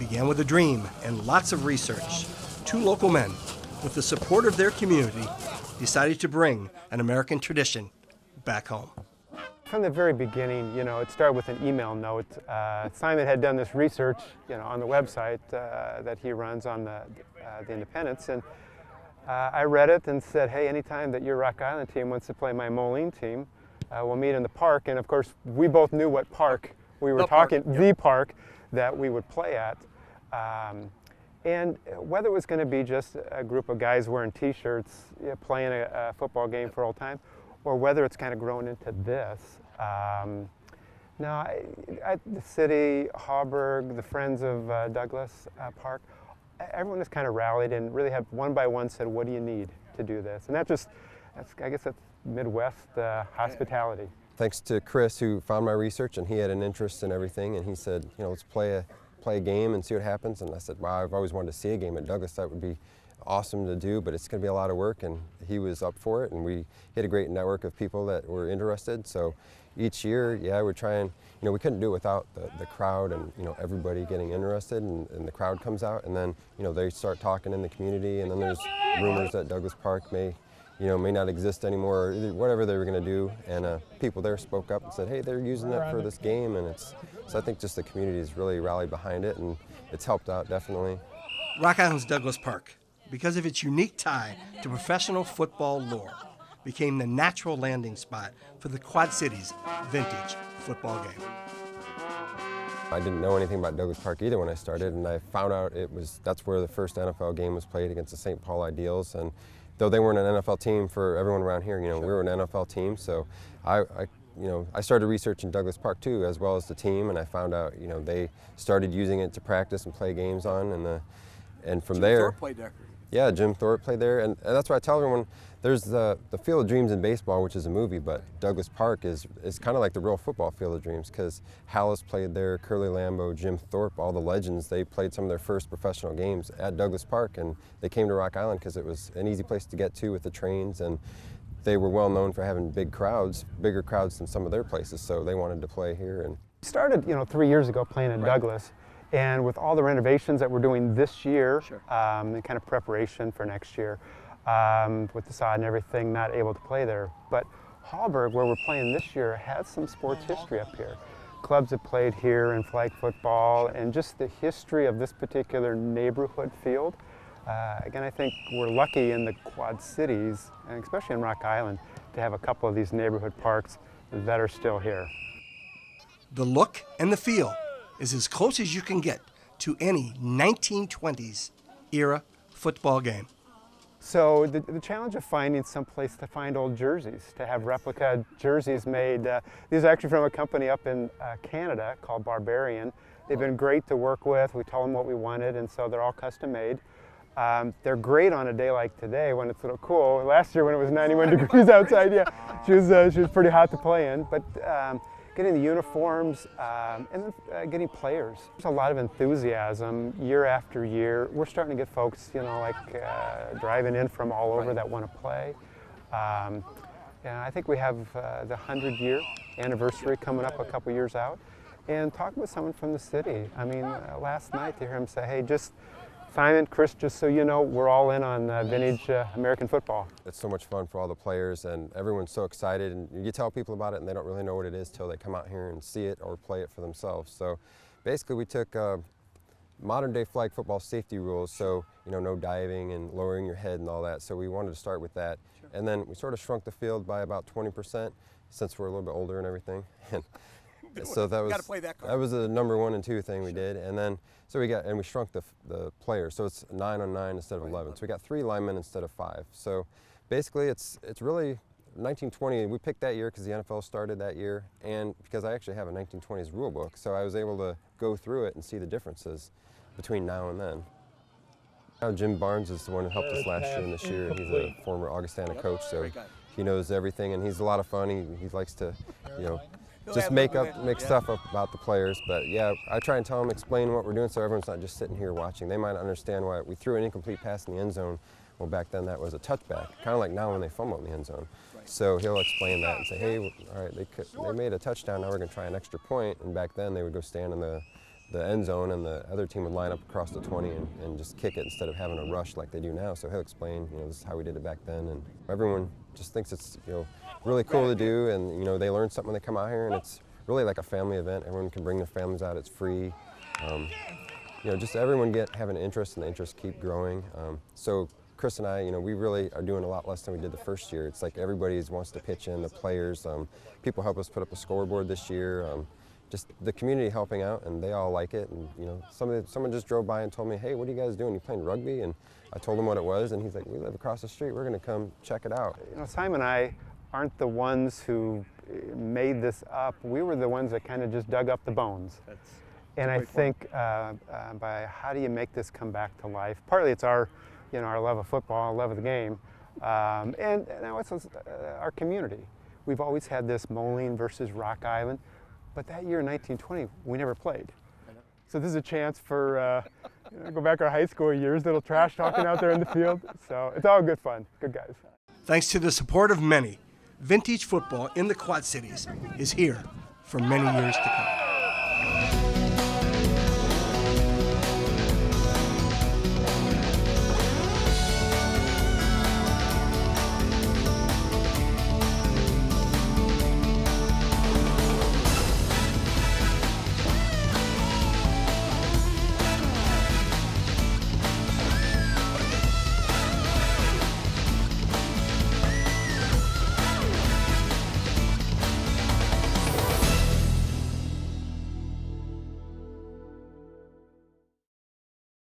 began with a dream and lots of research. Two local men, with the support of their community, decided to bring an American tradition back home. From the very beginning, it started with an email note. Simon had done this research, on the website that he runs on the Independence, and I read it and said, hey, anytime that your Rock Island team wants to play my Moline team, we'll meet in the park. And of course, we both knew what park we were talking, the park that we would play at. And whether it was going to be just a group of guys wearing T-shirts, playing a football game for old time, or whether it's kind of grown into this. The city, Hauberg, the Friends of Douglas Park, everyone has kind of rallied and really have one by one said, what do you need to do this? And I guess that's Midwest hospitality. Thanks to Chris, who found my research, and he had an interest in everything, and he said, let's play a game and see what happens. And I said, wow, I've always wanted to see a game at Douglas. That would be awesome to do, but it's going to be a lot of work, and he was up for it, and we had a great network of people that were interested. So each year, we're trying, we couldn't do it without the crowd and, everybody getting interested, and the crowd comes out, and then, they start talking in the community, and then there's rumors that Douglas Park may not exist anymore, or whatever they were going to do, and people there spoke up and said, hey, they're using it for this game, and so I think just the community has really rallied behind it, and it's helped out definitely. Rock Island's Douglas Park, because of its unique tie to professional football lore, became the natural landing spot for the Quad Cities vintage football game. I didn't know anything about Douglas Park either when I started, and I found out that's where the first NFL game was played against the St. Paul Ideals. And though they weren't an NFL team for everyone around here, we were an NFL team. So I started researching Douglas Park too, as well as the team, and I found out they started using it to practice and play games on, and from there. Jim Thorpe played there. Yeah, Jim Thorpe played there, and that's why I tell everyone, there's the Field of Dreams in baseball, which is a movie, but Douglas Park is kind of like the real football Field of Dreams, because Hallis played there, Curly Lambeau, Jim Thorpe, all the legends, they played some of their first professional games at Douglas Park, and they came to Rock Island because it was an easy place to get to with the trains, and they were well known for having big crowds, bigger crowds than some of their places, so they wanted to play here. And started, 3 years ago playing in Douglas. And with all the renovations that we're doing this year, and kind of preparation for next year, with the sod and everything, not able to play there. But Hauberg, where we're playing this year, has some sports history up here. Clubs have played here in flag football, and just the history of this particular neighborhood field. Again, I think we're lucky in the Quad Cities, and especially in Rock Island, to have a couple of these neighborhood parks that are still here. The look and the feel is as close as you can get to any 1920s era football game. So the challenge of finding some place to find old jerseys, to have replica jerseys made. These are actually from a company up in Canada called Barbarian. They've been great to work with. We tell them what we wanted, and so they're all custom made. They're great on a day like today when it's a little cool. Last year when it was 91 degrees outside, she was pretty hot to play in. But getting the uniforms, and then getting players. There's a lot of enthusiasm year after year. We're starting to get folks, driving in from all over that want to play. I think we have the 100-year anniversary coming up a couple years out. And talking with someone from the city. I mean, last night to hear him say, hey, Simon, Chris, just so you know, we're all in on vintage American football. It's so much fun for all the players, and everyone's so excited, and you tell people about it and they don't really know what it is till they come out here and see it or play it for themselves. So basically we took modern day flag football safety rules, so no diving and lowering your head and all that, so we wanted to start with that. And then we sort of shrunk the field by about 20% since we're a little bit older and everything. So that was the number 1 and 2 thing we did, and then we shrunk the players, so it's 9 on 9 instead of 11. So we got 3 linemen instead of 5. So basically, it's really 1920. We picked that year because the NFL started that year, and because I actually have a 1920s rule book, so I was able to go through it and see the differences between now and then. Now Jim Barnes is the one who helped us last year and this year. He's a former Augustana coach, so he knows everything, and he's a lot of fun. He likes to, just make stuff up about the players. But yeah, I try and tell them, explain what we're doing so everyone's not just sitting here watching. They might not understand why we threw an incomplete pass in the end zone. Well, back then that was a touchback, kind of like now when they fumble in the end zone. So he'll explain that and say, hey, all right, they made a touchdown, now we're going to try an extra point. And back then they would go stand in the the end zone, and the other team would line up across the 20 and just kick it instead of having a rush like they do now. So he'll explain, this is how we did it back then, and everyone just thinks it's really cool to do, and they learn something when they come out here, and it's really like a family event. Everyone can bring their families out. It's free. Just everyone have an interest, and the interest keep growing. So Chris and I, we really are doing a lot less than we did the first year. It's like everybody wants to pitch in, the players. People help us put up a scoreboard this year. Just the community helping out, and they all like it. And someone just drove by and told me, "Hey, what are you guys doing? You playing rugby?" And I told him what it was, and he's like, "We live across the street. We're going to come check it out." Simon and I aren't the ones who made this up. We were the ones that kind of just dug up the bones. And I think by how do you make this come back to life? Partly it's our love of football, our love of the game, and now it's our community. We've always had this Moline versus Rock Island, but that year in 1920 we never played. So this is a chance for go back our high school years, little trash talking out there in the field. So it's all good fun, good guys. Thanks to the support of many, vintage football in the Quad Cities is here for many years to come.